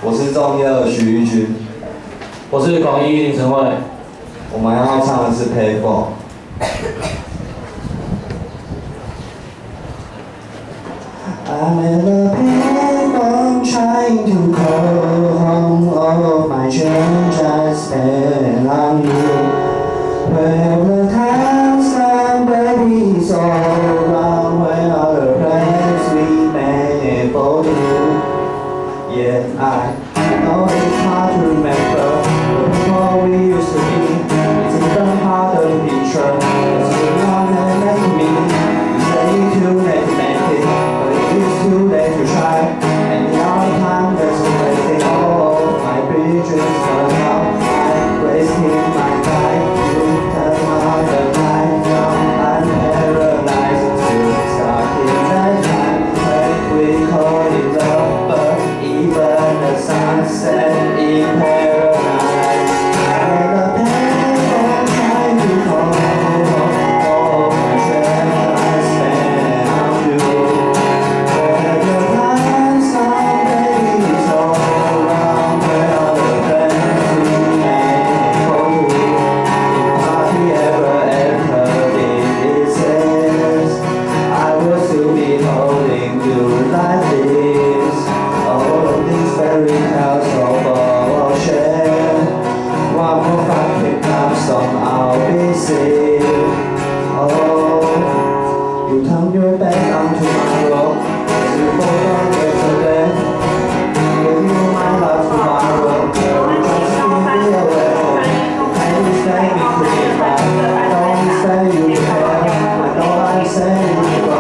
我是中一的徐御鈞，我是广一林宸緯。我们要唱的是 payphone。I'm in a payphone trying to call home. All of my change I spent on you. Where the times come, baby, so long. Where are the plans we made for you? Yeah, I know it's hard to remember the people we used to be. It's even harder to picture. It's too long and late to me. You say it's too late to make it, but it is too late to try. And the only time that's so crazy. Oh, my bridges burn out. I'm wasting my time. You turn on the light. Now I'm paralyzed. Still stuck in that time when we call it love, but even the sunset in paradise. I'm in a payphone trying to call home. All my treasure I spent on you. Where the times come, baby, so wrong. Where are the plans we made for you? If happy ever entered this is, I will still be holding you like this. All of these fairy tales of bullshit. One more fucking love song I'll be singing. Oh, you turn your back onto my world as you forgot yesterday. Give you my love tomorrow. You just give me away. Can you stay me free? I don't say you care. I know I say you go.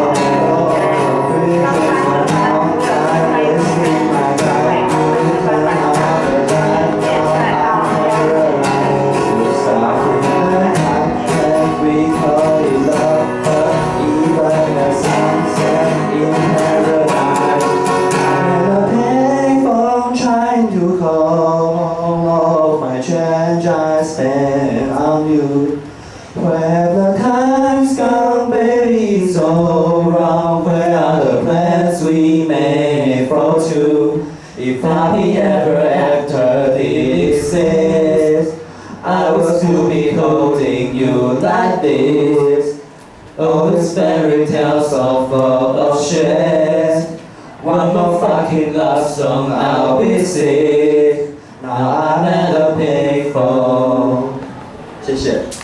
Oh, bridges went out. I'm wasting my time. You turn on the light. Now I'm paralyzed. You stuck in the time that we call it love, but even the sunset in paradise. I'm in a payphone trying to call all of my change I spent on you. Where the times gone, baby, so wrong. Where are the plans we made for two? If happy ever after this is, I will still be holding you like this. Oh, it's fairy tales of bullshit. One more fucking love song I'll be singing. Now I'm at a payphone. 谢谢。